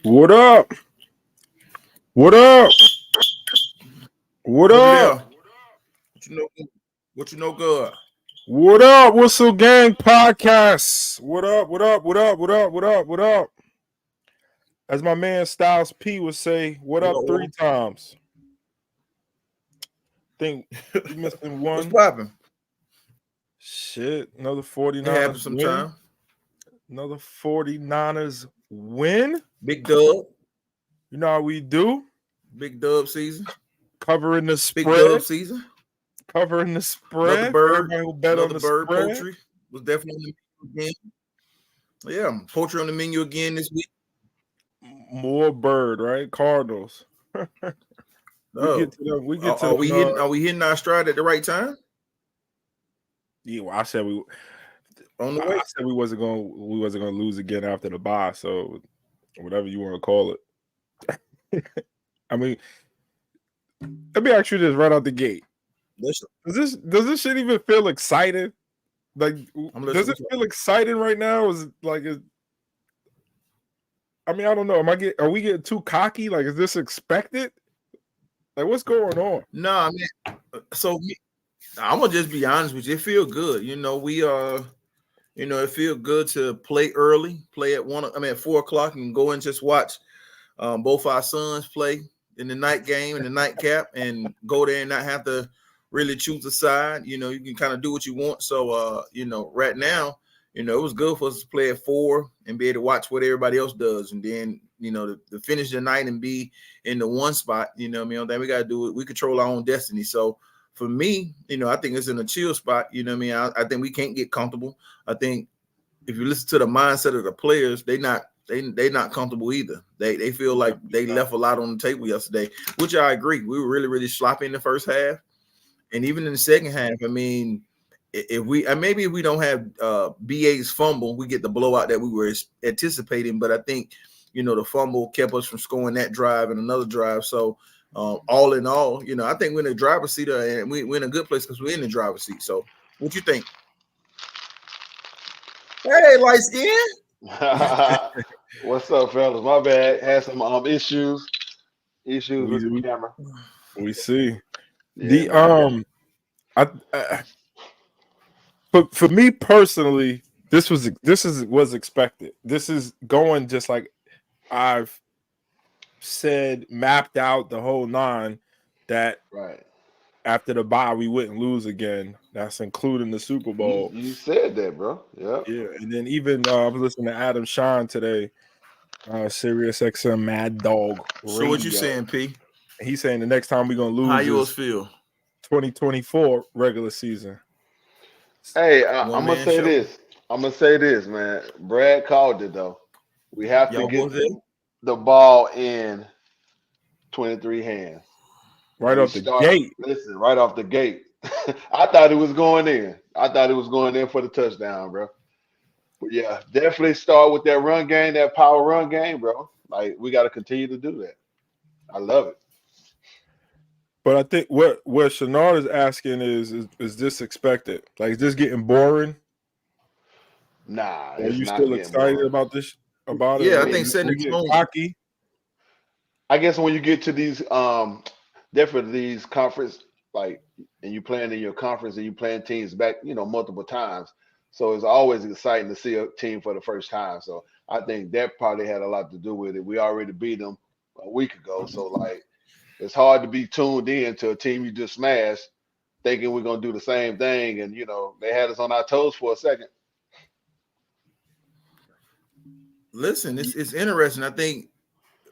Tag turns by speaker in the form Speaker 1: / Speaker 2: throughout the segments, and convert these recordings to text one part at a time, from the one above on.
Speaker 1: What up? What up? What
Speaker 2: What
Speaker 1: up?
Speaker 2: there? What you know? What you know good?
Speaker 1: What up? Whistle Gang Podcast. What up? What up? What up? What up? What up? What up? As my man Styles P would say, what up
Speaker 2: Yo,
Speaker 1: 3 times? Think you missing
Speaker 2: what's
Speaker 1: one?
Speaker 2: popping?
Speaker 1: Shit. Another
Speaker 2: It
Speaker 1: 49ers
Speaker 2: happens
Speaker 1: win.
Speaker 2: sometime.
Speaker 1: Another 49ers win.
Speaker 2: Big dub,
Speaker 1: You know how we do?
Speaker 2: big dub season,
Speaker 1: Covering the
Speaker 2: big dub
Speaker 1: spread.
Speaker 2: season.
Speaker 1: Covering the
Speaker 2: Another
Speaker 1: spread.
Speaker 2: bird,
Speaker 1: Everybody who bet on
Speaker 2: another
Speaker 1: the
Speaker 2: bird
Speaker 1: spread.
Speaker 2: poultry was definitely on the menu again. Yeah, poultry on the menu again this week.
Speaker 1: More bird, right? Cardinals. We
Speaker 2: Oh,
Speaker 1: get to them. We get to
Speaker 2: are we
Speaker 1: them.
Speaker 2: hitting? Are we hitting our stride at the right time?
Speaker 1: Yeah, well, I said we.
Speaker 2: On the
Speaker 1: I
Speaker 2: way.
Speaker 1: said we wasn't going. We wasn't going to lose again after the bye. So, whatever you want to call it. I mean, let me ask you this right out the gate.
Speaker 2: Listen,
Speaker 1: Does this shit even feel exciting? Like,
Speaker 2: I'm
Speaker 1: does
Speaker 2: listening.
Speaker 1: it feel exciting right now? Is it like? I mean, I don't know. Are we getting too cocky? Like, is this expected? Like, what's going on?
Speaker 2: No, I mean, I'm gonna just be honest with you. It feel good. You know, it feel good to play early, play at at 4 o'clock, and go and just watch both our sons play in the night game and the nightcap, and go there and not have to really choose a side. You know, you can kind of do what you want. So, right now, it was good for us to play at 4 and be able to watch what everybody else does, and then to finish the night and be in the one spot. You know, what I mean, then we got to do it. We control our own destiny. So for me, I think it's in a chill spot. You know what I mean? I think we can't get comfortable. I think if you listen to the mindset of the players, they not comfortable either. They feel like they left a lot on the table yesterday, which I agree. We were really, really sloppy in the first half. And even in the second half, I mean, if we don't have BA's fumble, we get the blowout that we were anticipating. But I think, the fumble kept us from scoring that drive and another drive. So all in all, I think we're in the driver's seat, and we're in a good place because we're in the driver's seat. So what you think? Hey, light skin.
Speaker 3: What's up, fellas? My bad. Had some issues with the camera.
Speaker 1: We see.
Speaker 3: Yeah,
Speaker 1: For me personally, this was expected. This is going just like I've said, mapped out the whole 9, that
Speaker 3: right.
Speaker 1: after the bye we wouldn't lose again. That's including the Super Bowl.
Speaker 3: You said that, bro.
Speaker 1: Yeah, and then even I was listening to Adam Shine today, Sirius XM Mad Dog Radio.
Speaker 2: So what you saying, P?
Speaker 1: He's saying the next time we're gonna lose
Speaker 2: How yours
Speaker 1: is
Speaker 2: feel?
Speaker 1: 2024 regular season.
Speaker 3: Hey, I'm gonna say this. I'm gonna say this, man. Brad called it though. We have to get the ball in 23 hands.
Speaker 1: Right off the gate.
Speaker 3: Listen, right off the gate. I thought it was going in. I thought it was going in for the touchdown, bro. But yeah, definitely start with that run game, that power run game, bro. Like, we got to continue to do that. I love it.
Speaker 1: But I think what Shenard is asking is this expected? Like, is this getting boring?
Speaker 3: Nah,
Speaker 1: are you still excited boring about this? About
Speaker 2: it?
Speaker 1: Yeah,
Speaker 2: I think setting the tone.
Speaker 1: Cocky.
Speaker 3: I guess when you get to these definitely these conference, like, and you playing in your conference and you playing teams back, multiple times. So it's always exciting to see a team for the first time. So I think that probably had a lot to do with it. We already beat them a week ago. So, like, it's hard to be tuned in to a team you just smashed thinking we're going to do the same thing. And, they had us on our toes for a second.
Speaker 2: Listen, it's interesting. I think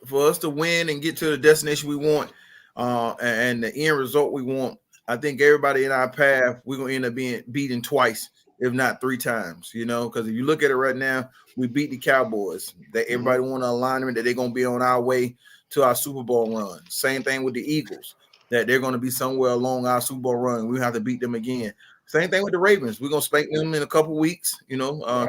Speaker 2: for us to win and get to the destination we want and the end result we want, I think everybody in our path, we're going to end up being beaten twice, if not 3 times, because if you look at it right now, we beat the Cowboys. That everybody want an alignment that they're going to be on our way to our Super Bowl run. Same thing with the Eagles, that they're going to be somewhere along our Super Bowl run. We have to beat them again. Same thing with the Ravens. We're going to spank them in a couple weeks,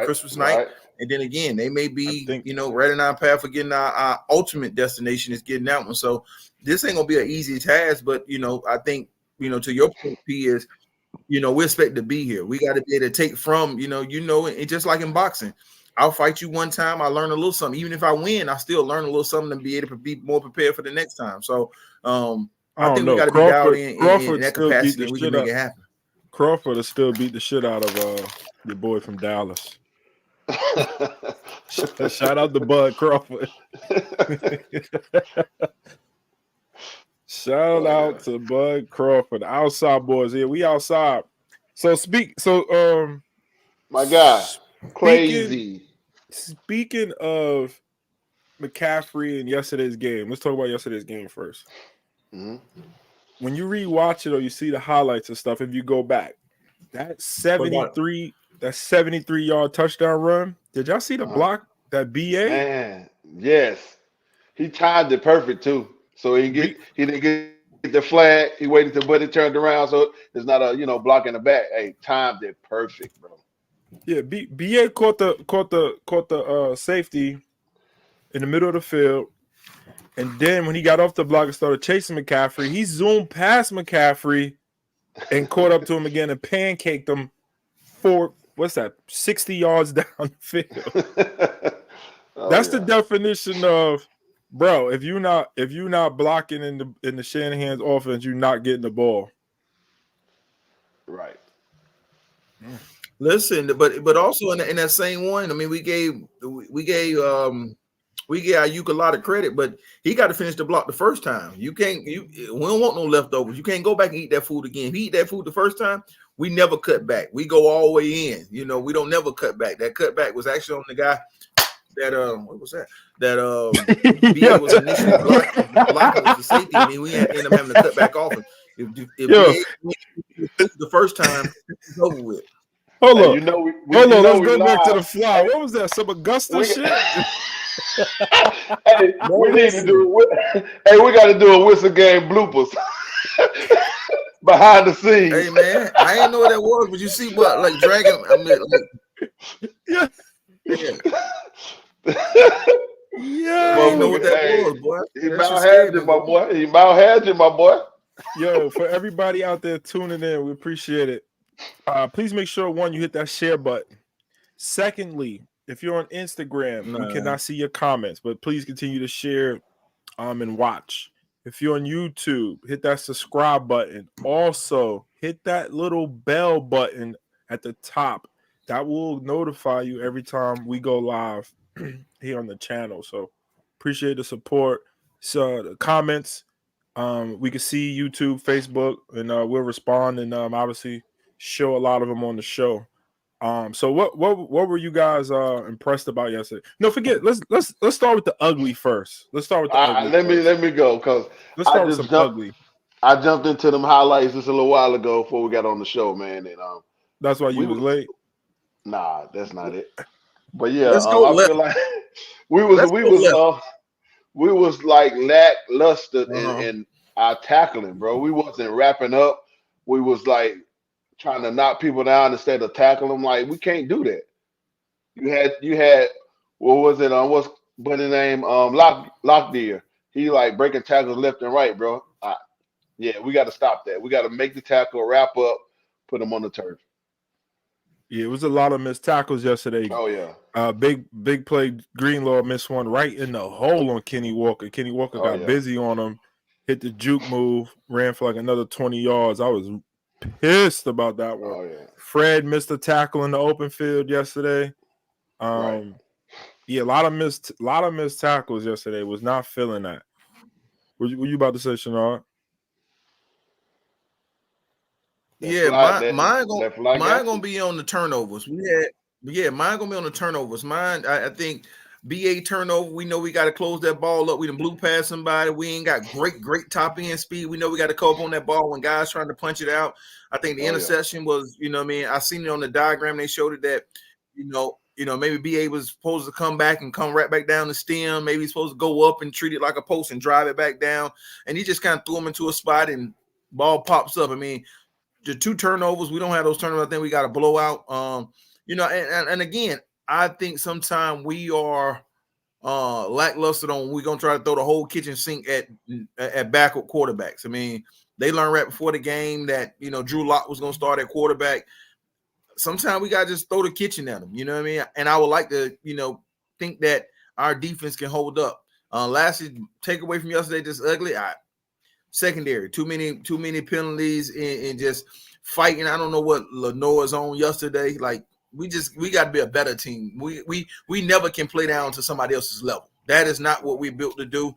Speaker 2: Christmas night. Right. And then again, they may be, right in our path for getting our ultimate destination is getting that one. So this ain't going to be an easy task, but, I think, to your point, P, is, we expect to be here. We got to be able to take from, and just like in boxing, I'll fight you one time. I learn a little something. Even if I win, I still learn a little something to be able to be more prepared for the next time. So I think we got to be dialed in that capacity, and we can make it happen.
Speaker 1: Crawford will still beat the shit out of your boy from Dallas. Shout out to Bud Crawford. Shout out to Bud Crawford. Outside boys here. We outside. So
Speaker 3: my guy, crazy.
Speaker 1: Speaking of McCaffrey and yesterday's game, let's talk about yesterday's game first.
Speaker 3: Mm-hmm.
Speaker 1: When you rewatch it or you see the highlights and stuff, if you go back, that 73-yard touchdown run. Did y'all see the block that BA?
Speaker 3: Man, yes, he timed it perfect too. So he didn't get the flag. He waited till Buddy turned around, so it's not a block in the back. Hey, timed it perfect, bro.
Speaker 1: Yeah, BA caught the safety in the middle of the field, and then when he got off the block and started chasing McCaffrey, he zoomed past McCaffrey and caught up to him again and pancaked him for 60 yards down the field. That's the definition of, bro. If you're not blocking in the Shanahan's offense, you're not getting the ball.
Speaker 3: Right.
Speaker 2: Listen, but also in that same one, I mean, we gave Ayuk a lot of credit, but he got to finish the block the first time. We don't want no leftovers. You can't go back and eat that food again. If he eat that food the first time, we never cut back. We go all the way in. We don't never cut back. That cutback was actually on the guy that what was that? That BA was initially blocking was the safety. I mean, we end up having to cut back off him. If BA the first time, it's over with.
Speaker 1: Hold on. Let's go back to the fly. What was that? Some Augusta shit?
Speaker 3: Hey, we need to do it. Hey, we got to do a whistle game bloopers behind the scenes.
Speaker 2: Hey man, I didn't know what that was, but you see what like dragging. I mean,
Speaker 1: yeah.
Speaker 2: Yeah, I didn't know what that was, boy.
Speaker 3: He about had you, my boy. He about had you, my boy.
Speaker 1: Yo, for everybody out there tuning in, we appreciate it. Please make sure, one, you hit that share button. Secondly, if you're on Instagram, we cannot see your comments, but please continue to share and watch. If you're on YouTube, hit that subscribe button. Also, hit that little bell button at the top. That will notify you every time we go live here on the channel. So appreciate the support. So the comments, we can see YouTube, Facebook, and we'll respond and obviously show a lot of them on the show. So what were you guys impressed about yesterday? No, forget. Let's start with the ugly first. Let's start with the ugly.
Speaker 3: Let me go because
Speaker 1: let's start with some ugly.
Speaker 3: I jumped into them highlights just a little while ago before we got on the show, man, and
Speaker 1: that's why you was late.
Speaker 3: Nah, that's not it. But yeah, I feel like we was like lackluster in our tackling, bro. We wasn't wrapping up. We was like trying to knock people down instead of tackle them. Like, we can't do that. You had what was it? What's buddy name? Lockdeer. He like breaking tackles left and right, bro. Yeah, we got to stop that. We got to make the tackle, wrap up, put them on the turf.
Speaker 1: Yeah, it was a lot of missed tackles yesterday.
Speaker 3: Oh yeah.
Speaker 1: Big play. Greenlaw missed one right in the hole on Kenny Walker. Kenny Walker got busy on him, hit the juke move, ran for like another 20 yards. I was pissed about that one.
Speaker 3: Oh yeah.
Speaker 1: Fred missed a tackle in the open field yesterday. Yeah, a lot of missed tackles yesterday. Was not feeling that. Were you about to say, Shenard?
Speaker 2: Yeah, mine gonna be on the turnovers. Mine gonna be on the turnovers. Mine, I think BA turnover. We know we got to close that ball up. We done blew past somebody. We ain't got great top end speed. We know we got to come up on that ball when guys trying to punch it out. I think the interception was, what I mean, I seen it on the diagram. They showed it that, maybe BA was supposed to come back and come right back down the stem. Maybe he's supposed to go up and treat it like a post and drive it back down. And he just kind of threw him into a spot and ball pops up. I mean, the two turnovers, we don't have those turnovers. I think we got a blowout. And again, I think sometimes we are lackluster on we're gonna try to throw the whole kitchen sink at backup quarterbacks. I mean, they learned right before the game that Drew Lock was gonna start at quarterback. sometimes we gotta just throw the kitchen at them. You know what I mean? And I would like to, think that our defense can hold up. Lastly, take away from yesterday, just ugly. Secondary, too many penalties and just fighting. I don't know what Lenoir's on yesterday. Like we got to be a better team. We never can play down to somebody else's level. That is not what we built to do.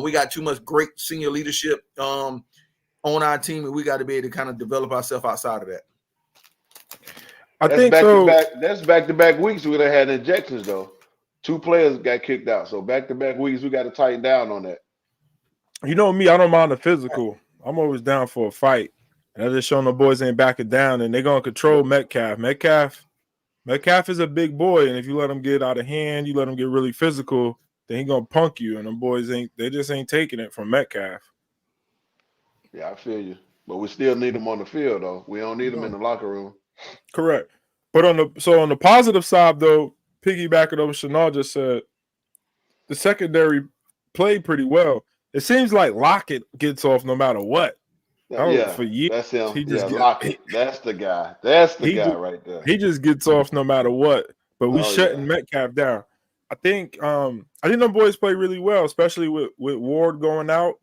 Speaker 2: We got too much great senior leadership on our team, and we got to be able to kind of develop ourselves outside of that.
Speaker 3: That's back-to-back weeks we would have had injections though. 2 players got kicked out, so back-to-back weeks we got to tighten down on that.
Speaker 1: You know me, I don't mind the physical. I'm always down for a fight. And I just showing the boys ain't backing down, and they're gonna control Metcalf. Metcalf is a big boy, and if you let him get out of hand, you let him get really physical, then he gonna punk you. And them boys just ain't taking it from Metcalf.
Speaker 3: Yeah, I feel you. But we still need him on the field though. We don't need him in the locker room.
Speaker 1: Correct. But on the positive side though, piggybacking over Chanel just said, the secondary played pretty well. It seems like Lockett gets off no matter what. For years.
Speaker 3: That's him. Lockett. That's the guy. That's the guy right there.
Speaker 1: He just gets off no matter what. But we shutting Metcalf down. I think them boys play really well, especially with Ward going out.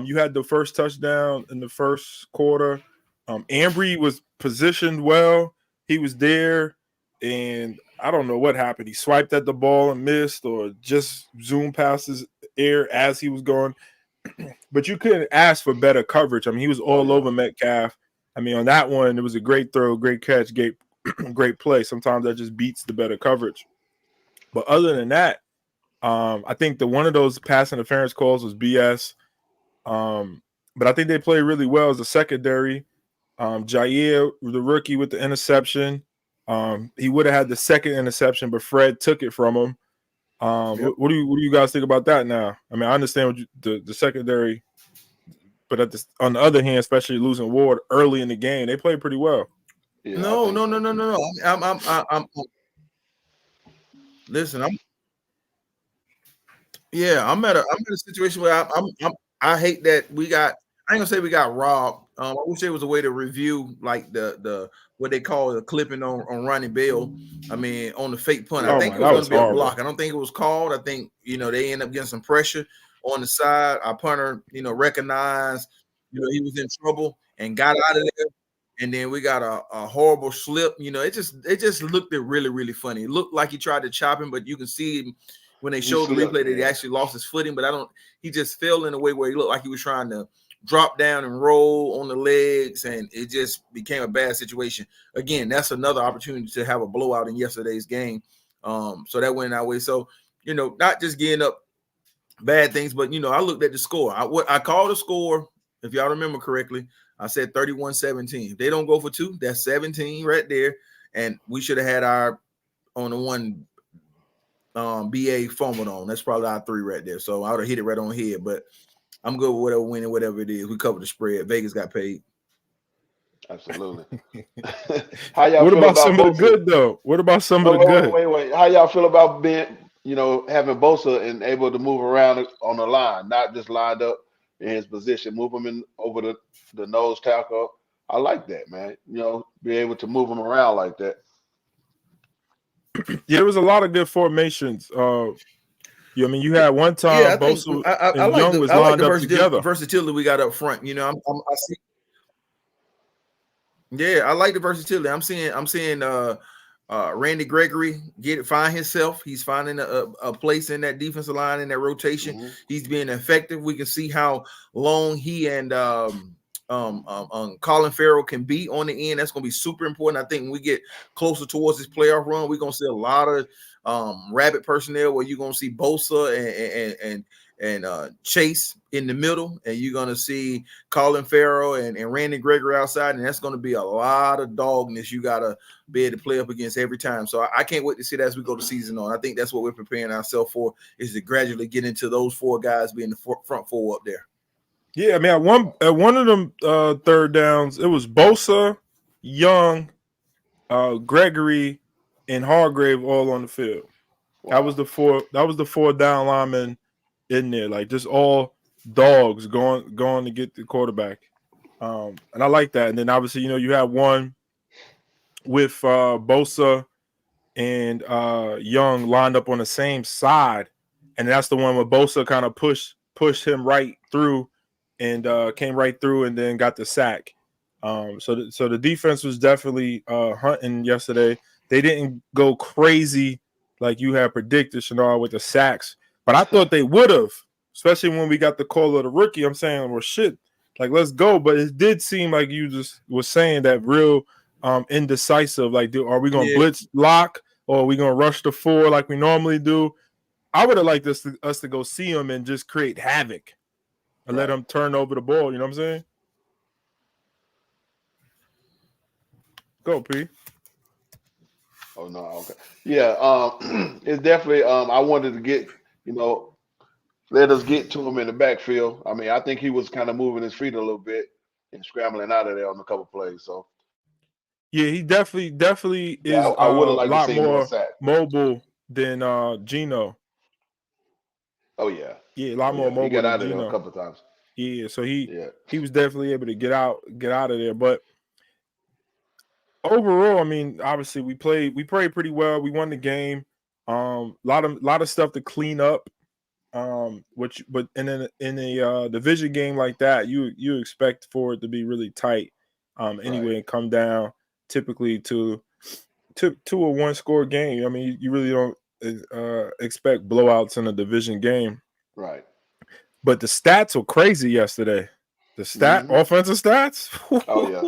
Speaker 1: You had the first touchdown in the first quarter. Ambry was positioned well. He was there, and I don't know what happened. He swiped at the ball and missed, or just zoomed past his air as he was going. But you couldn't ask for better coverage. I mean, he was all over Metcalf. I mean, on that one, it was a great throw, great catch, great play. Sometimes that just beats the better coverage. But other than that, I think one of those pass interference calls was BS. But I think they played really well as a secondary. Jair, the rookie with the interception, he would have had the second interception, but Fred took it from him. What do you guys think about that now? I mean, I understand the secondary, but on the other hand, especially losing Ward early in the game, they played pretty well.
Speaker 2: Yeah, no. Listen, I'm at a situation where I hate that we got. I ain't gonna say we got robbed. I wish there was a way to review like the what they call the clipping on Ronnie Bell. I mean, on the fake punt. I think it was going to be a block. I don't think it was called. I think they end up getting some pressure on the side. Our punter, recognized he was in trouble and got out of there. And then we got a horrible slip. It just looked really, really funny. It looked like he tried to chop him, but you can see him when they showed the replay that he actually lost his footing. But he just fell in a way where he looked like he was trying to drop down and roll on the legs, and it just became a bad situation. Again, that's another opportunity to have a blowout in yesterday's game. So that went our way. So, not just getting up bad things, but, I looked at the score. I called the score, if y'all remember correctly, I said 31-17. If they don't go for 2, that's 17 right there. And we should have had our on the one BA fumbled on. That's probably our 3 right there. So I would have hit it right on head, but I'm good with whatever winning, whatever it is. We covered the spread. Vegas got paid.
Speaker 3: Absolutely. How y'all
Speaker 1: what
Speaker 3: feel
Speaker 1: about some of the good though? What about some of the good?
Speaker 3: Wait. How y'all feel about being, having Bosa and able to move around on the line, not just lined up in his position, move him in over the nose tackle? I like that, man. Be able to move him around like that.
Speaker 1: Yeah, there was a lot of good formations. You had one time Bosa and Young was lined up together.
Speaker 2: Versatility we got up front. I see. Yeah, I like the versatility. I'm seeing Randy Gregory find himself. He's finding a place in that defensive line in that rotation. Mm-hmm. He's being effective. We can see how long he and Colin Farrell can be on the end. That's going to be super important. I think when we get closer towards this playoff run, we're going to see a lot of rabbit personnel where you're going to see Bosa and Chase in the middle, and you're going to see Colin Farrell and Randy Gregory outside, and that's going to be a lot of dogness you got to be able to play up against every time. So I can't wait to see that as we go the season on. I think that's what we're preparing ourselves for, is to gradually get into those 4 guys being the front 4 up there.
Speaker 1: Yeah, I mean, at one of them third downs, it was Bosa, Young, Gregory, and Hargrave all on the field. Wow. That was the 4 down linemen in there, like just all dogs going to get the quarterback. And I like that. And then obviously, you have one with Bosa and Young lined up on the same side, and that's the one where Bosa kind of pushed him right through, and came right through, and then got the sack. So the defense was definitely hunting yesterday. They didn't go crazy like you had predicted, Shannar, with the sacks, but I thought they would have, especially when we got the call of the rookie. I'm saying, well, shit, like let's go. But it did seem like you just was saying that real indecisive. Like, are we going to blitz lock, or are we going to rush the 4 like we normally do? I would have liked us to go see them and just create havoc and let them turn over the ball. You know what I'm saying? Go, P.
Speaker 3: Oh no, okay. Yeah, it's definitely I wanted to get, let us get to him in the backfield. I mean, I think he was kind of moving his feet a little bit and scrambling out of there on a couple plays. So
Speaker 1: yeah, he definitely is
Speaker 3: I would have
Speaker 1: a
Speaker 3: liked to
Speaker 1: lot
Speaker 3: see more
Speaker 1: more
Speaker 3: sack.
Speaker 1: mobile than Geno.
Speaker 3: Oh yeah.
Speaker 1: Yeah, a lot more mobile.
Speaker 3: He got
Speaker 1: than
Speaker 3: out of
Speaker 1: Geno.
Speaker 3: there a couple of times.
Speaker 1: Yeah, so he was definitely able to get out of there. But overall, I mean, obviously we played pretty well. We won the game. Lot of stuff to clean up. But in a division game like that, you expect for it to be really tight. Anyway, and come down typically to a 1-score game. I mean, you really don't expect blowouts in a division game.
Speaker 3: Right.
Speaker 1: But the stats were crazy yesterday. The offensive stats.
Speaker 3: Oh yeah.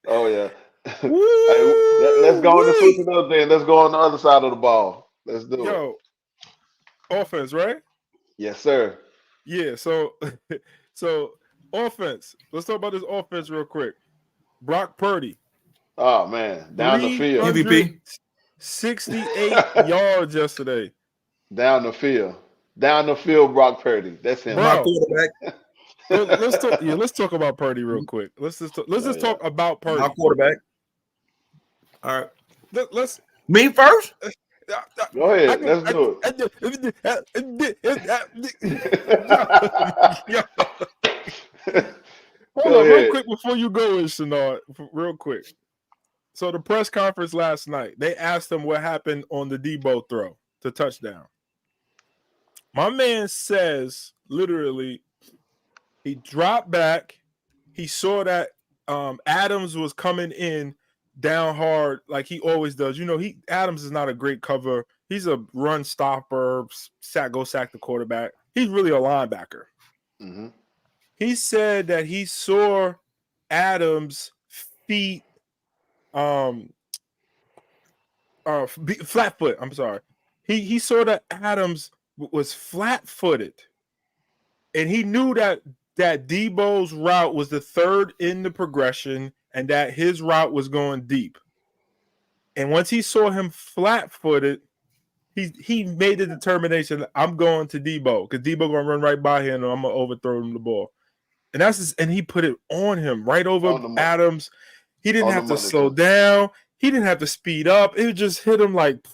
Speaker 3: Oh yeah. Hey, let's go on the switch another thing. Let's go on the other side of the ball. Let's do it.
Speaker 1: Offense, right?
Speaker 3: Yes, sir.
Speaker 1: Yeah. So offense. Let's talk about this offense real quick. Brock Purdy.
Speaker 3: Oh man, down the field.
Speaker 2: MVP.
Speaker 1: 68 yards yesterday.
Speaker 3: Down the field. Down the field, Brock Purdy. That's him.
Speaker 2: My quarterback.
Speaker 1: Let's talk about Purdy real quick. Let's just talk about Purdy.
Speaker 2: My quarterback. All right.
Speaker 1: Let's
Speaker 2: me first.
Speaker 3: Go ahead. Let's do it.
Speaker 1: Hold on, real quick before you go in, Shannar. Real quick. So the press conference last night, they asked him what happened on the Debo throw to touchdown. My man says literally he dropped back. He saw that Adams was coming in down hard like he always does. Adams is not a great cover. He's a run stopper, sack the quarterback. He's really a linebacker.
Speaker 3: Mm-hmm.
Speaker 1: He said that he saw Adams' feet flat foot. I'm sorry. He saw that Adams was flat-footed, and he knew that Debo's route was the third in the progression, and that his route was going deep. And once he saw him flat-footed, he made the determination, I'm going to Debo, because Debo gonna run right by him, and I'm gonna overthrow him the ball. And he put it on him right over Adams. He didn't have to slow down. He didn't have to speed up. It just hit him like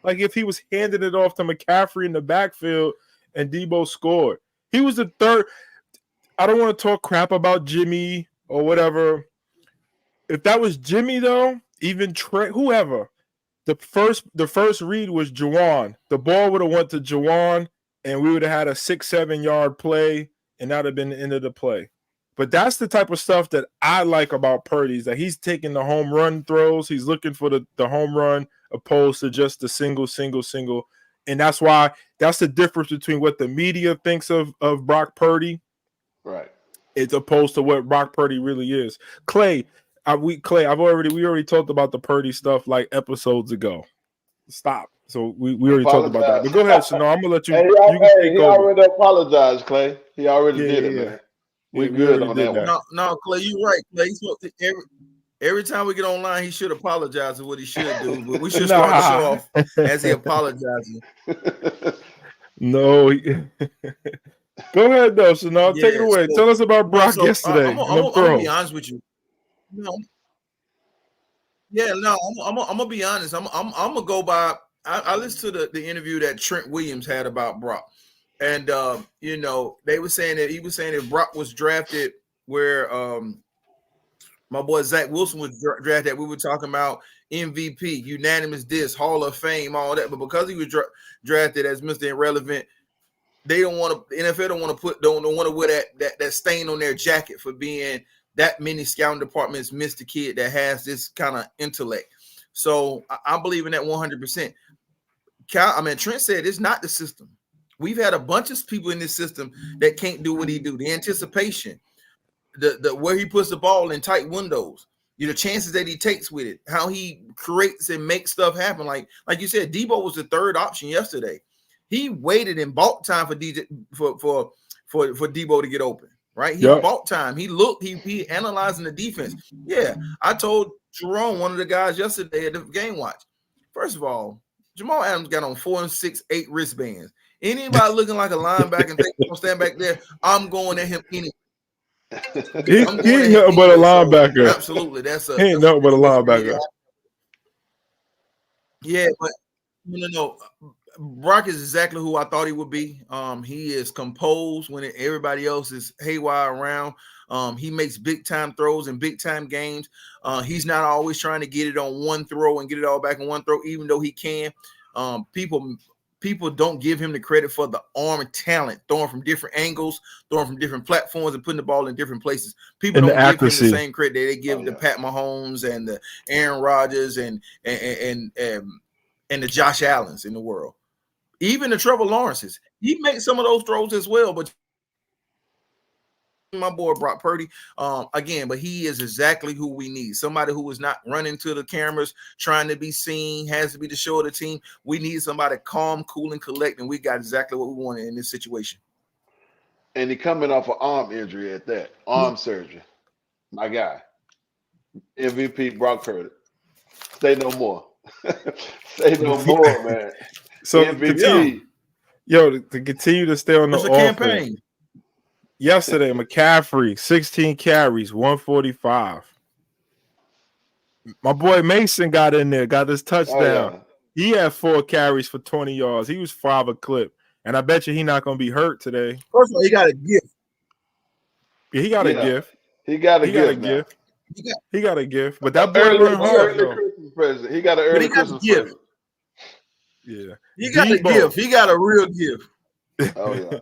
Speaker 1: if he was handing it off to McCaffrey in the backfield and Debo scored. He was the third. I don't want to talk crap about Jimmy or whatever. If that was Jimmy, though, even Trey, whoever, the first read was Juwan. The ball would have went to Juwan, and we would have had a 6-7 yard play, and that would have been the end of the play. But that's the type of stuff that I like about Purdy, is that he's taking the home run throws. He's looking for the home run opposed to just the single. And that's the difference between what the media thinks of Brock Purdy.
Speaker 3: Right.
Speaker 1: It's opposed to what Brock Purdy really is. Clay, we already talked about the Purdy stuff like episodes ago. Stop. So we already talked about that. But go ahead, Shannar. I'm gonna let you.
Speaker 3: He already apologized, Clay. He already did it, man. We good on that one.
Speaker 2: No, Clay, you're right. Clay, every time we get online, he should apologize for what he should do. But we should start the show off as he apologizing.
Speaker 1: No. Go ahead, though, Shannar. Take it away. Tell us about Brock yesterday.
Speaker 2: I'm gonna be honest with you. I'm gonna be honest. I'm gonna go by. I listened to the interview that Trent Williams had about Brock, and they were saying that he was saying if Brock was drafted where My boy Zach Wilson was drafted. We were talking about MVP, unanimous disc, Hall of Fame, all that. But because he was drafted as Mr. Irrelevant, they don't want to. The NFL don't want to don't want to wear that stain on their jacket for being that many scouting departments missed a kid that has this kind of intellect. So I believe in that 100%. Trent said it's not the system. We've had a bunch of people in this system that can't do what he do. The anticipation, the where he puts the ball in tight windows, the chances that he takes with it, how he creates and makes stuff happen. Like you said, Debo was the third option yesterday. He waited and bought time for Debo to get open. Right? He bought time. He looked. He analyzing the defense. Yeah, I told Jerome, one of the guys yesterday at the game watch. First of all, Jamal Adams got on 4 and 6, 8 wristbands. Anybody looking like a linebacker and think he's gonna stand back there, I'm going at him anyway.
Speaker 1: He ain't nothing but a linebacker.
Speaker 2: So absolutely,
Speaker 1: he ain't nothing but a linebacker.
Speaker 2: Yeah, but no. Brock is exactly who I thought he would be. He is composed when everybody else is haywire around. He makes big time throws in big time games. He's not always trying to get it on one throw and get it all back in one throw, even though he can. People don't give him the credit for the arm and talent, throwing from different angles, throwing from different platforms, and putting the ball in different places. People don't give him the same credit that they give to Pat Mahomes and the Aaron Rodgers and the Josh Allens in the world. Even the Trevor Lawrences, he makes some of those throws as well. But my boy Brock Purdy, again, but he is exactly who we need. Somebody who is not running to the cameras, trying to be seen, has to be the show of the team. We need somebody calm, cool, and collect, and we got exactly what we wanted in this situation.
Speaker 3: And he coming off an arm injury at that, arm surgery. My guy, MVP Brock Purdy. Say no more. Say no more, man.
Speaker 1: So to continue to stay on the
Speaker 2: campaign.
Speaker 1: Yesterday, McCaffrey, 16 carries, 145. My boy Mason got in there, got his touchdown. He had 4 carries for 20 yards. He was 5 a clip. And I bet you he's not going to be hurt today.
Speaker 2: First of all, he got a gift.
Speaker 1: Yeah, he got a gift.
Speaker 3: He got a gift.
Speaker 1: He got a gift. But that boy
Speaker 3: early Christmas present. He got an early Christmas present.
Speaker 1: Yeah.
Speaker 2: He got a gift. He got a real gift.
Speaker 3: Oh yeah.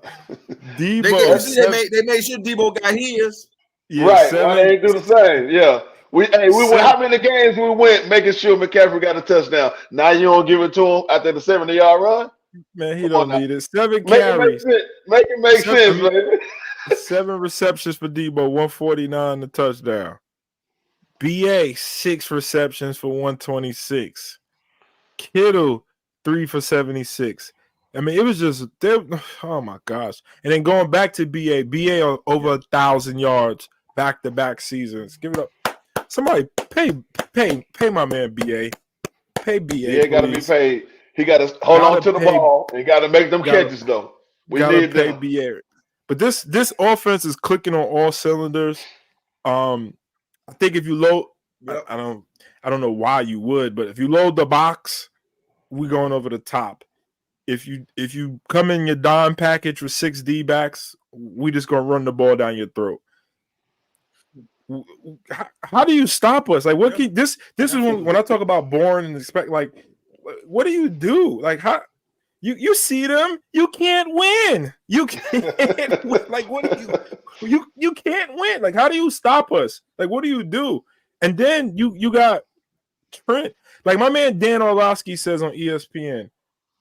Speaker 1: Debo.
Speaker 2: They made sure Debo got his.
Speaker 3: Yeah, right. They ain't do the same. Yeah. We went how many games we went making sure McCaffrey got a touchdown. Now you don't give it to him after the 70-yard run?
Speaker 1: Man, he don't need it. 7 carries.
Speaker 3: Make it make sense, man.
Speaker 1: 7 receptions for Debo, 149 the touchdown. BA 6 receptions for 126. Kittle 3 for 76. I mean, it was just oh my gosh. And then going back to BA over 1,000 yards back-to-back seasons. Give it up. Somebody pay my man BA. Pay BA.
Speaker 3: Yeah, got to be paid. He got to hold on to the ball and got to make them catches though. We need
Speaker 1: to pay BA. But this offense is clicking on all cylinders. I think if you load, I don't know why you would, but if you load the box, we're going over the top. If you come in your dime package with 6 D-backs, we just gonna run the ball down your throat. How do you stop us? Like, what can this is when I talk about boring and expect, like, what do you do? Like, how you see them, you can't win. You can't win. Like, what do you can't win. Like, how do you stop us? Like, what do you do? And then you got Trent. Like my man Dan Orlovsky says on ESPN,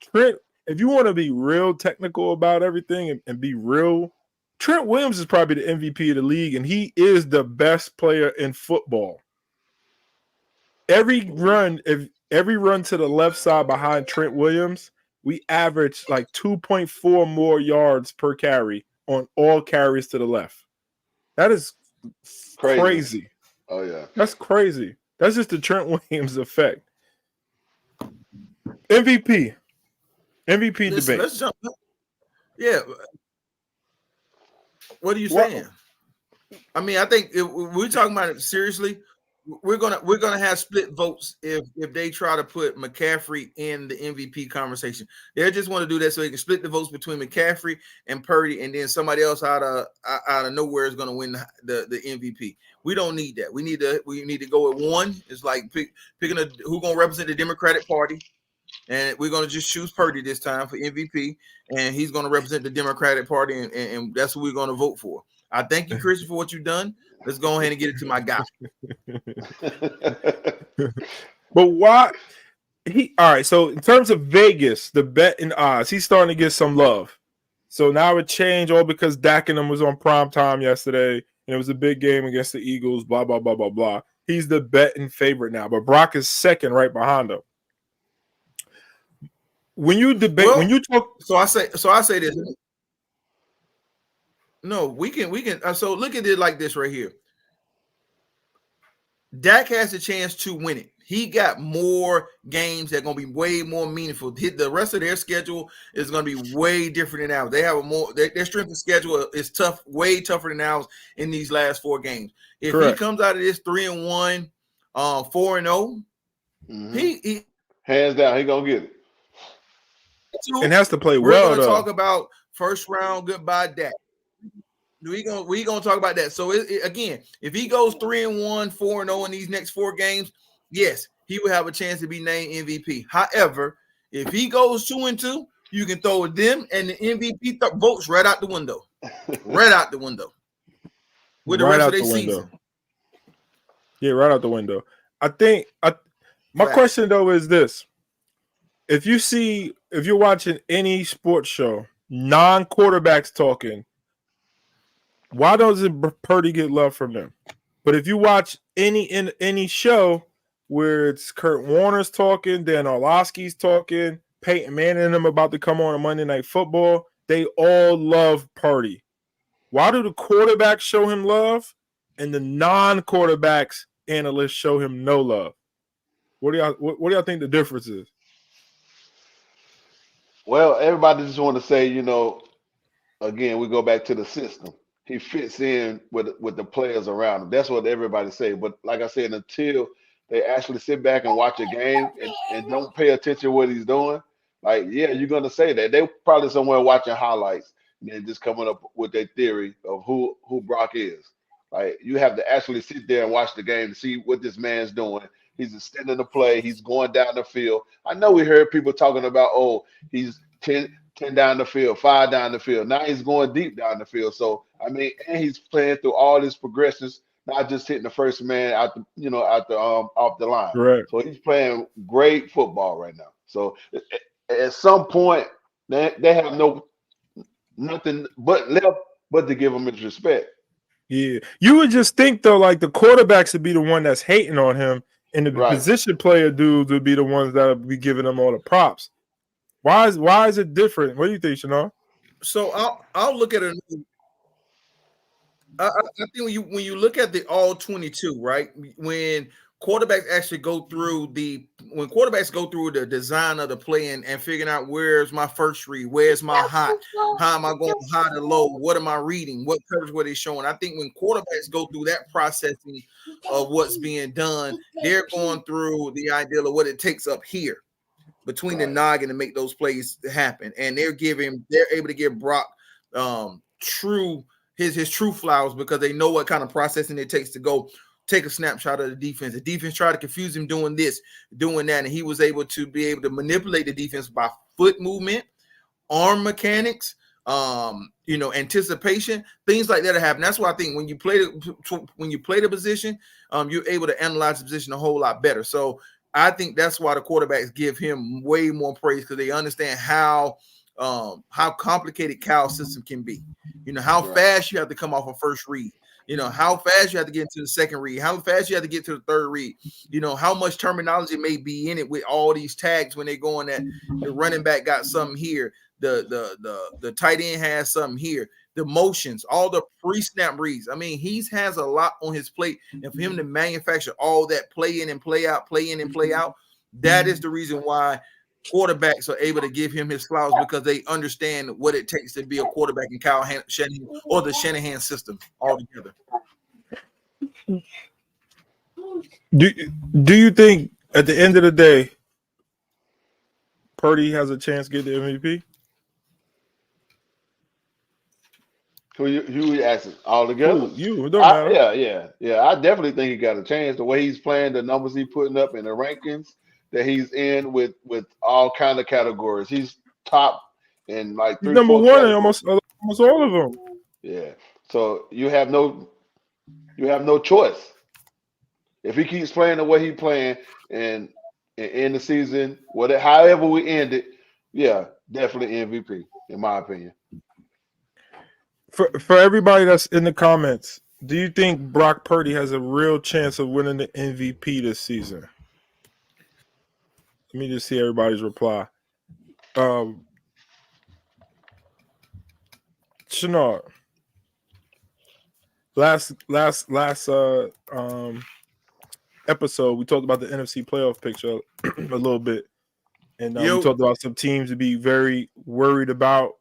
Speaker 1: Trent, if you want to be real technical about everything and be real, Trent Williams is probably the MVP of the league, and he is the best player in football. Every run to the left side behind Trent Williams, we average like 2.4 more yards per carry on all carries to the left. That is crazy.
Speaker 3: Oh, yeah.
Speaker 1: That's crazy. That's just the Trent Williams effect. MVP debate.
Speaker 2: Let's jump. Yeah. What are you saying? I mean, I think if we're talking about it seriously, we're gonna have split votes if they try to put McCaffrey in the MVP conversation. They just want to do that so they can split the votes between McCaffrey and Purdy, and then somebody else out of nowhere is gonna win the MVP. We don't need that. We need to go with one. It's like picking who's gonna represent the Democratic Party, and we're gonna just choose Purdy this time for MVP, and he's gonna represent the Democratic Party, and that's who we're gonna vote for. I thank you, Christian, for what you've done. Let's go ahead and get it to my guy.
Speaker 1: But why? All right. So in terms of Vegas, the bet in odds, he's starting to get some love. So now it changed all because Dak and them was on prime time yesterday, and it was a big game against the Eagles. Blah blah blah blah blah. He's the betting favorite now, but Brock is second, right behind him. When you debate, when you talk,
Speaker 2: so I say this. No, we can. So look at it like this right here. Dak has a chance to win it. He got more games that are going to be way more meaningful. The rest of their schedule is going to be way different than ours. They have their strength of schedule is tough, way tougher than ours in these last 4 games. If Correct. He comes out of this 3-1, 4-0, he
Speaker 3: hands down, he gonna get it.
Speaker 1: And has to play
Speaker 2: We're
Speaker 1: well.
Speaker 2: We're going to talk about first round goodbye Dak. We gonna talk about that. So again, if he goes 3-1, 4-0 in these next 4 games, yes, he will have a chance to be named MVP. However, if he goes 2-2, you can throw them and the MVP votes right out the window, right out the window. With the rest of their season.
Speaker 1: Yeah, right out the window. I think my question though is this: if you're watching any sports show, non-quarterbacks talking, why doesn't Purdy get love from them? But if you watch any show where it's Kurt Warner's talking, Dan Orlovsky's talking, Peyton Manning and them about to come on Monday Night Football, they all love Purdy. Why do the quarterbacks show him love and the non-quarterbacks analysts show him no love? What do y'all think the difference is?
Speaker 3: Well, everybody just want to say, again, we go back to the system. He fits in with the players around him. That's what everybody say. But like I said, until they actually sit back and watch a game and don't pay attention to what he's doing, like, yeah, you're going to say that. They're probably somewhere watching highlights and then just coming up with their theory of who Brock is. Like, you have to actually sit there and watch the game to see what this man's doing. He's extending the play. He's going down the field. I know we heard people talking about, he's 10 down the field, 5 down the field. Now he's going deep down the field. So, and he's playing through all his progressions, not just hitting the first man off the line.
Speaker 1: Right.
Speaker 3: So he's playing great football right now. So at some point, they have nothing but left but to give him his respect.
Speaker 1: Yeah. You would just think, though, like the quarterbacks would be the one that's hating on him, and the position player dudes would be the ones that would be giving him all the props. Why is it different? What do you think, Shannon?
Speaker 2: So I'll look at it. I think when you look at the all 22, right? When quarterbacks actually go through the design of the play and figuring out where's my first read, where's my hot, how am I going high to low, what am I reading, what coverage were they showing? I think when quarterbacks go through that processing of what's being done, they're going through the ideal of what it takes up here between the noggin to make those plays happen, and they're able to give Brock his true flowers because they know what kind of processing it takes to go take a snapshot of the defense. The defense tried to confuse him doing this, doing that, and he was able to manipulate the defense by foot movement, arm mechanics, anticipation, things like that happen. That's why I think when you play the position, you're able to analyze the position a whole lot better. So I think that's why the quarterbacks give him way more praise because they understand how complicated Cal's system can be. How fast you have to come off a first read. How fast you have to get into the second read. How fast you have to get to the third read. How much terminology may be in it with all these tags when they're going that the running back got something here, the tight end has something here. The motions, all the pre-snap reads. He has a lot on his plate, and for him to manufacture all that play in and play out, that is the reason why quarterbacks are able to give him his flowers because they understand what it takes to be a quarterback in Kyle Shanahan or the Shanahan system altogether.
Speaker 1: Do you think at the end of the day, Purdy has a chance to get the MVP?
Speaker 3: Who you asking all together?
Speaker 1: You? It don't matter.
Speaker 3: Yeah. I definitely think he got a chance. The way he's playing, the numbers he's putting up, in the rankings that he's in with all kind of categories. He's top in like
Speaker 1: He's
Speaker 3: 3,
Speaker 1: number
Speaker 3: 4
Speaker 1: one in
Speaker 3: categories.
Speaker 1: almost all of them.
Speaker 3: Yeah. So you have no choice. If he keeps playing the way he's playing and end the season, however we end it, yeah, definitely MVP in my opinion.
Speaker 1: For everybody that's in the comments, do you think Brock Purdy has a real chance of winning the MVP this season? Let me just see everybody's reply. Shenard, last episode we talked about the NFC playoff picture a little bit, and we talked about some teams to be very worried about,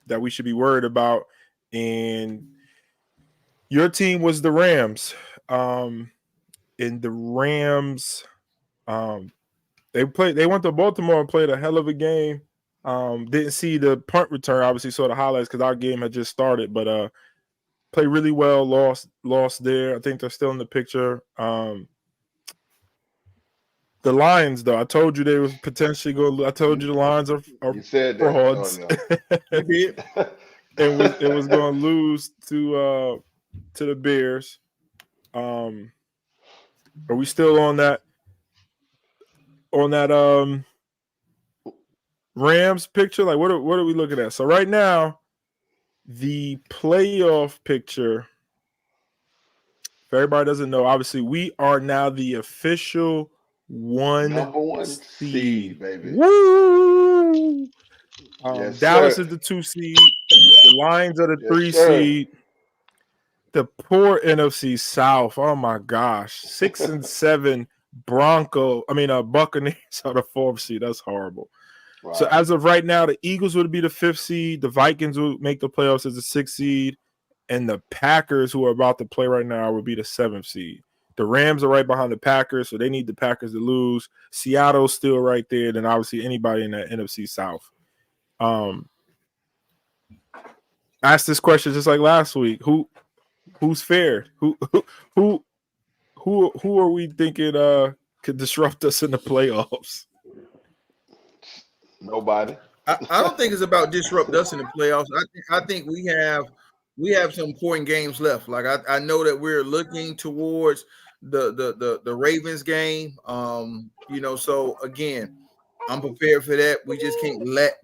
Speaker 1: that we should be worried about, and your team was the Rams. And the Rams, they went to Baltimore and played a hell of a game. Didn't see the punt return, obviously saw the highlights because our game had just started, but played really well, lost there. I think they're still in the picture. The Lions, though, I told you they was potentially going. I told you the Lions are frauds. It was going to lose to the Bears. Are we still on that Rams picture? Like, what are we looking at? So right now, the playoff picture, if everybody doesn't know, obviously we are now the official
Speaker 3: number one seed, baby.
Speaker 1: Woo!
Speaker 3: Yes,
Speaker 1: Dallas
Speaker 3: sir.
Speaker 1: is the 2 seed. The Lions are the 3 seed. The poor NFC South. Oh my gosh, 6 and 7 Buccaneers are the 4th seed. That's horrible. Right. So as of right now, the Eagles would be the 5th seed. The Vikings would make the playoffs as the 6th seed, and the Packers, who are about to play right now, would be the 7th seed. The Rams are right behind the Packers, so they need the Packers to lose. Seattle's still right there. Then obviously anybody in that NFC South. Asked this question just like last week. Who's fair? Who are we thinking could disrupt us in the playoffs?
Speaker 3: Nobody.
Speaker 2: I don't think it's about disrupt us in the playoffs. I think we have some important games left. Like I know that we're looking towards the Ravens game. So again, I'm prepared for that. We just can't let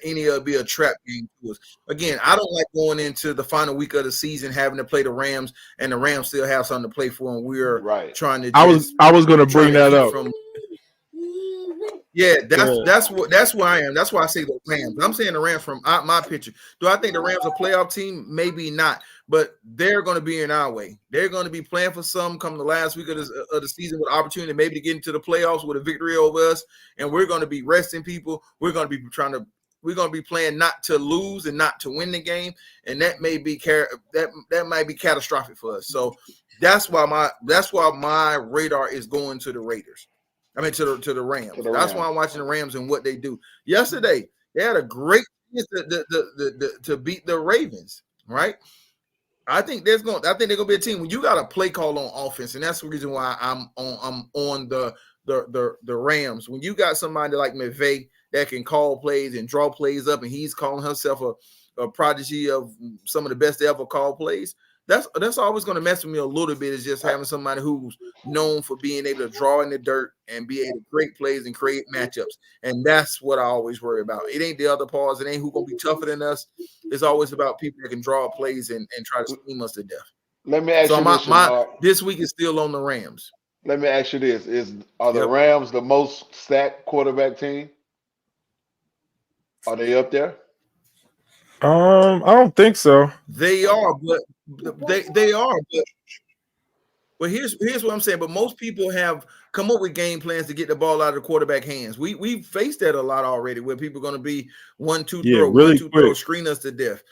Speaker 2: any of it be a trap game to us. Again, I don't like going into the final week of the season having to play the Rams, and the Rams still have something to play for, and we're trying to.
Speaker 1: I was going to bring that up.
Speaker 2: That's where I am. That's why I say the Rams. I'm saying the Rams from my picture. Do I think the Rams are a playoff team? Maybe not, but they're going to be in our way. They're going to be playing for some come the last week of the season with opportunity maybe to get into the playoffs with a victory over us, and we're going to be resting people. We're going to be playing not to lose and not to win the game, and that may be that might be catastrophic for us. So that's why my radar is going to the Raiders. I mean, to the Rams. That's why I'm watching the Rams and what they do. Yesterday, they had a great chance to beat the Ravens, right? I think they're gonna be a team when you got a play call on offense, and that's the reason why I'm on the Rams. When you got somebody like McVay that can call plays and draw plays up, and he's calling himself a prodigy of some of the best to ever call plays. That's always going to mess with me a little bit, is just having somebody who's known for being able to draw in the dirt and be able to create plays and create matchups. And that's what I always worry about. It ain't the other parts. It ain't who's going to be tougher than us. It's always about people that can draw plays and try to scheme us to death.
Speaker 3: Let me ask you this.
Speaker 2: This week is still on the Rams.
Speaker 3: Let me ask you this. Are the Rams the most stacked quarterback team? Are they up there?
Speaker 1: I don't think so.
Speaker 2: They are, but they are. But here's what I'm saying. But most people have come up with game plans to get the ball out of the quarterback hands. We've faced that a lot already, where people are going to be 1-2 throw, screen us to death.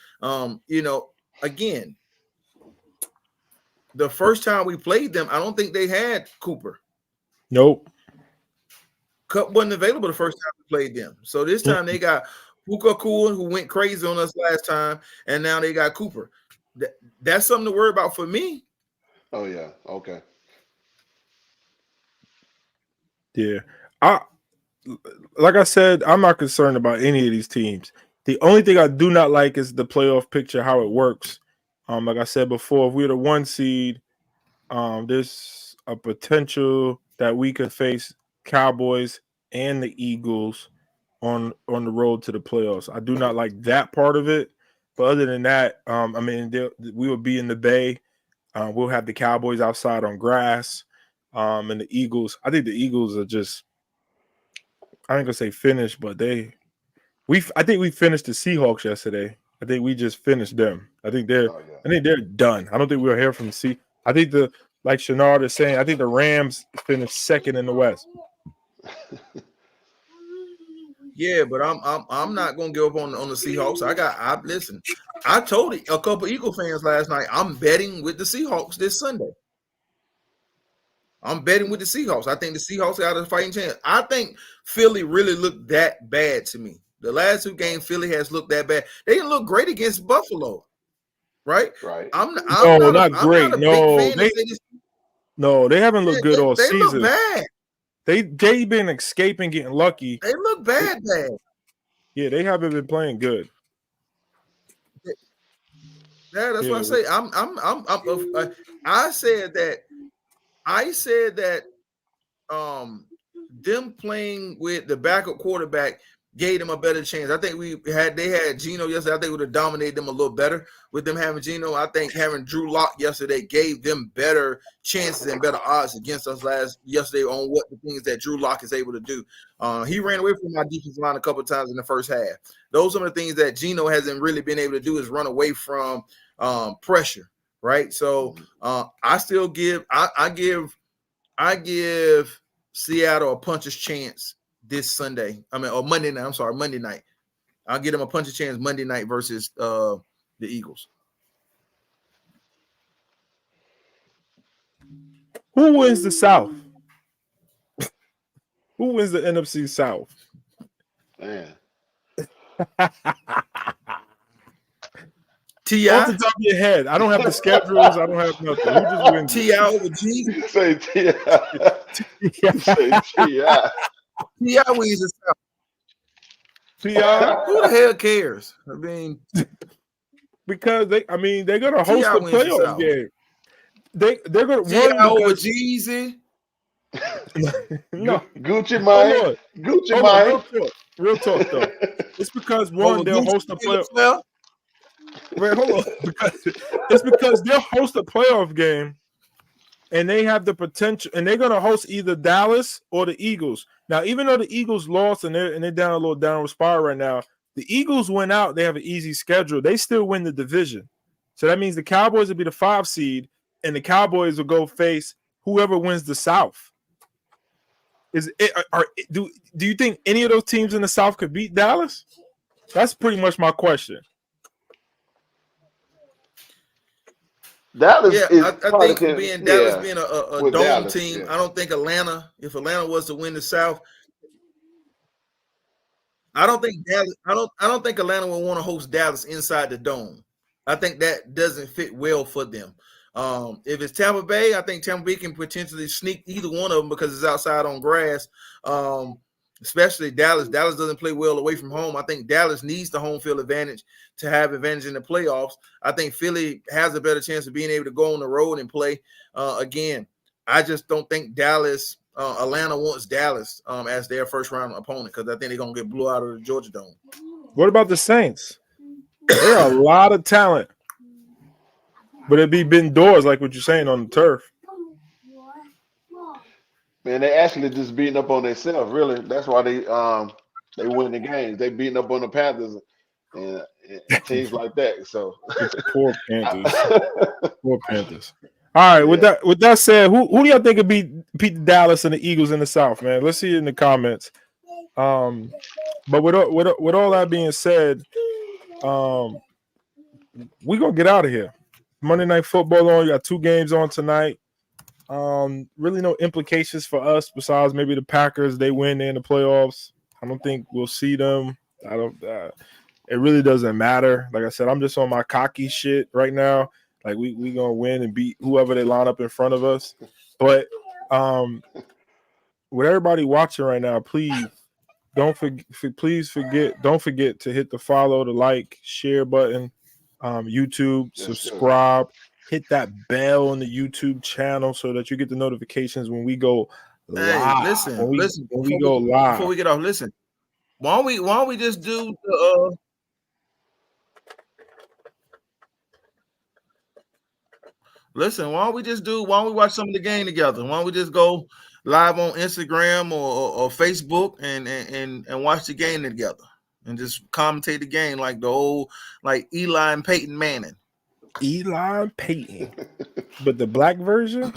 Speaker 2: Again, the first time we played them, I don't think they had Cooper.
Speaker 1: Nope.
Speaker 2: Cup wasn't available the first time we played them. So this time they got Puka Cool, who went crazy on us last time, and now they got Cooper. That's something to worry about for me.
Speaker 3: Oh yeah, okay.
Speaker 1: Yeah. Like I said, I'm not concerned about any of these teams. The only thing I do not like is the playoff picture, how it works. Like I said before, if we're the 1 seed, there's a potential that we could face Cowboys and the Eagles on the road to the playoffs. I do not like that part of it. But other than that, I mean, we will be in the Bay. We'll have the Cowboys outside on grass, and the Eagles. I think the Eagles are just, I ain't gonna say finished, but I think we finished the Seahawks yesterday. I think we just finished them. I think they're done. I don't think we'll hear from the I think like Shenard is saying, I think the Rams finished second in the West.
Speaker 2: Yeah, but I'm not gonna give up on the Seahawks. Listen. I told a couple Eagle fans last night, I'm betting with the Seahawks this Sunday. I'm betting with the Seahawks. I think the Seahawks got a fighting chance. I think Philly really looked that bad to me. The last 2 games, Philly has looked that bad. They didn't look great against Buffalo, right?
Speaker 3: Right.
Speaker 2: I'm not
Speaker 1: great.
Speaker 2: Big fan
Speaker 1: no, they haven't looked good all season. They look
Speaker 2: bad.
Speaker 1: They been escaping, getting lucky.
Speaker 2: They look bad.
Speaker 1: Yeah, they haven't been playing good.
Speaker 2: Yeah, that's what I say. I said that them playing with the backup quarterback gave them a better chance. I think they had Geno yesterday. I think we would have dominated them a little better with them having Geno. I think having Drew Lock yesterday gave them better chances and better odds against us yesterday on what the things that Drew Lock is able to do. He ran away from my defensive line a couple of times in the first half. Those are the things that Geno hasn't really been able to do, is run away from pressure, right? So I still give Seattle a puncher's chance this Sunday. Monday night. I'm sorry, Monday night. I'll give them a puncher's chance Monday night versus the Eagles.
Speaker 1: Who wins the South? Who wins the NFC South?
Speaker 3: Man.
Speaker 2: T.I.
Speaker 1: Off the top of your head. I don't have the schedules. I don't have nothing. Who just wins?
Speaker 2: T.I. over G.
Speaker 3: Say T.I. Say T.I.
Speaker 2: T.I. wins the South.
Speaker 1: T.I.
Speaker 2: Who the hell cares? I mean,
Speaker 1: because they're gonna host the playoff game. They're gonna
Speaker 2: T.I. over Jeezy.
Speaker 3: No, Gucci Mane. Gucci Mane.
Speaker 1: Real talk though. It's because they'll host the playoff. Wait, hold on. It's because they'll host a playoff game, and they have the potential, and they're gonna host either Dallas or the Eagles. Now, even though the Eagles lost and they're down a little downward spiral right now, the Eagles went out. They have an easy schedule. They still win the division, so that means the Cowboys will be the 5 seed, and the Cowboys will go face whoever wins the South. Do you think any of those teams in the South could beat Dallas? That's pretty much my question.
Speaker 3: Dallas,
Speaker 2: I think Dallas being a dome
Speaker 3: Dallas,
Speaker 2: team,
Speaker 3: yeah.
Speaker 2: I don't think if Atlanta was to win the South, I don't think Atlanta will want to host Dallas inside the dome. I think that doesn't fit well for them. If it's Tampa Bay, I think Tampa Bay can potentially sneak either one of them because it's outside on grass. Especially Dallas. Dallas doesn't play well away from home. I think Dallas needs the home field advantage to have advantage in the playoffs. I think Philly has a better chance of being able to go on the road and play. Again, I just don't think Atlanta wants Dallas as their first round opponent because I think they're going to get blew out of the Georgia Dome.
Speaker 1: What about the Saints? There are a lot of talent, but it'd be indoors like what you're saying on the turf.
Speaker 3: Man, they actually just beating up on themselves. Really, that's why they win the games. They beating up on the Panthers and teams like that. So
Speaker 1: poor Panthers. Poor Panthers. All right. Yeah. With that said, who do y'all think could beat Dallas and the Eagles in the South, man? Let's see it in the comments. But with all that being said, we're gonna get out of here. Monday Night Football on. You got 2 games on tonight. Really no implications for us besides maybe the Packers. They win in the playoffs. I don't think we'll see them. I don't. It really doesn't matter. Like I said, I'm just on my cocky shit right now. Like we gonna win and beat whoever they line up in front of us. But with everybody watching right now, please don't forget to hit the follow, the like, share button, YouTube, subscribe, hit that bell on the YouTube channel so that you get the notifications when we go live.
Speaker 2: Hey, listen.
Speaker 1: When we go live.
Speaker 2: Before we get off, listen. Why don't we just do the listen, why don't we watch some of the game together? Why don't we just go live on Instagram or Facebook and watch the game together and just commentate the game like the old like Eli and Peyton Manning.
Speaker 1: Eli and Peyton. But the black version?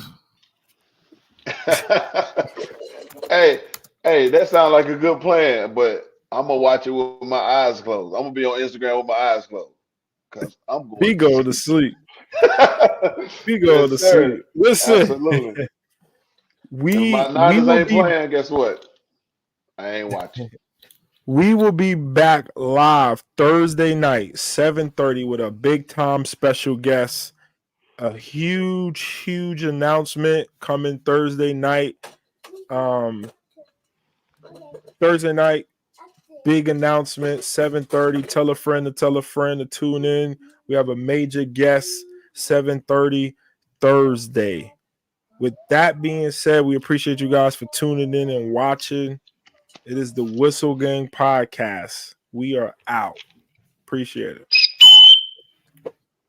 Speaker 3: Hey, that sounds like a good plan, but I'm gonna watch it with my eyes closed. I'm gonna be on Instagram with my eyes closed. Because I'm going
Speaker 1: to sleep. We go to sleep. Listen,
Speaker 3: absolutely. My Niners ain't playing. Guess what? I ain't watching.
Speaker 1: We will be back live Thursday night, 7:30, with a big time special guest. A huge announcement coming Thursday night. Thursday night, big announcement, 7:30. Tell a friend to tune in. We have a major guest, 7:30 Thursday. With that being said, we appreciate you guys for tuning in and watching. It is the Whistle Gang Podcast. We are out. Appreciate it.